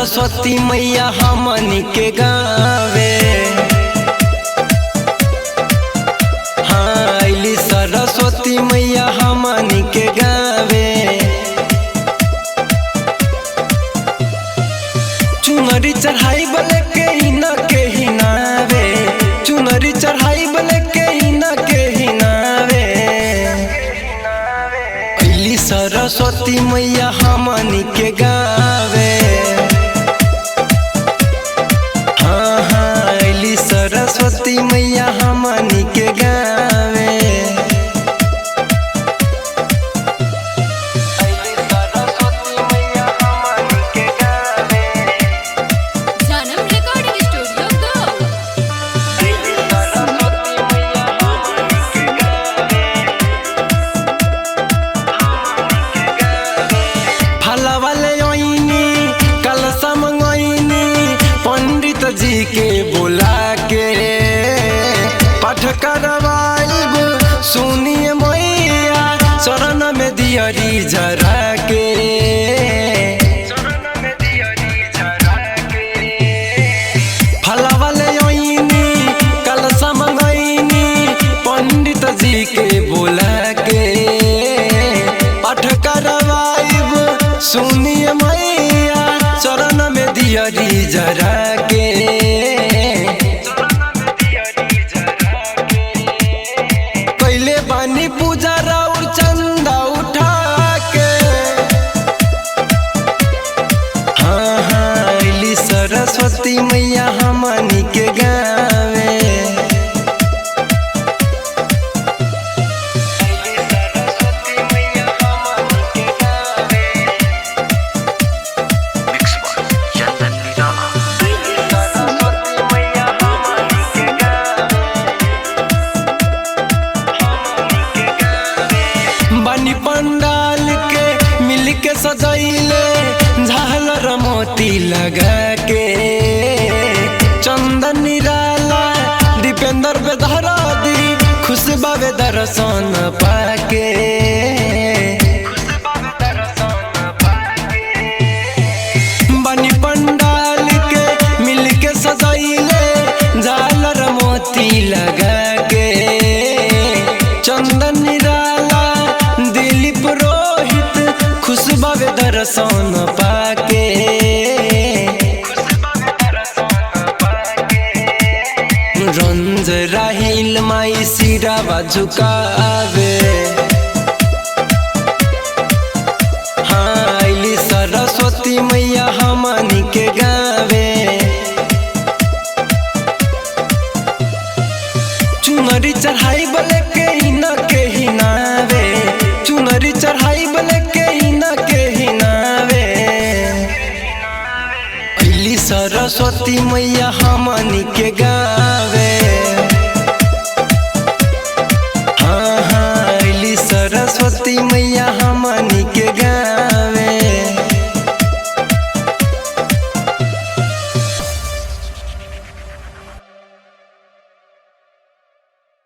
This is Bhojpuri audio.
सरस्वती मैया हमनी के गावे। हाँ अली सरस्वती मैया हमनी के गावे। चुनरी चढ़ाई बले के हिना के हिनावे, चुनरी चढ़ाई बले के हिना के हिनावे। अली सरस्वती मैया हमनी के गावे। हाँ हाँ अली सरस्वती मैया हमनी के गावे। पंडित जी के बुला के पाठ करवाइब, सुनिए मैया चरण में दियरी जरा के। फलवा ले आईनी कलशा मंगैनी, पंडित जी के बुला के पाठ करवाइब, सुनिए मैया चरण में दियरी जरा के। कैले बानी पूजा राउर चंदा उठा के। हाँ हाँ अली सरस्वती मैया हमनी के गावे। बनी पंडाल के मिल के सजैले, झालर मोती लगा के। चंदन निराला दीपेंद्र बेधरा दी, खुश बाबे दर्शन पाके। बनी पंडाल के मिल के सजैले, झालर मोती लगा के। चंदन निराला दिलीप रोहित, खुश बाबे दर्शन पाके। रंज राहिल माई सिरावा झुकावे। हाँ अली सरस्वती मैया हमनी के गावे। चुनरी चढ़ाई बले के हिना के हिनावे, चुनरी चढ़ाई बले के हिना के हिनावे। अली सरस्वती मैया हमनी के गावे।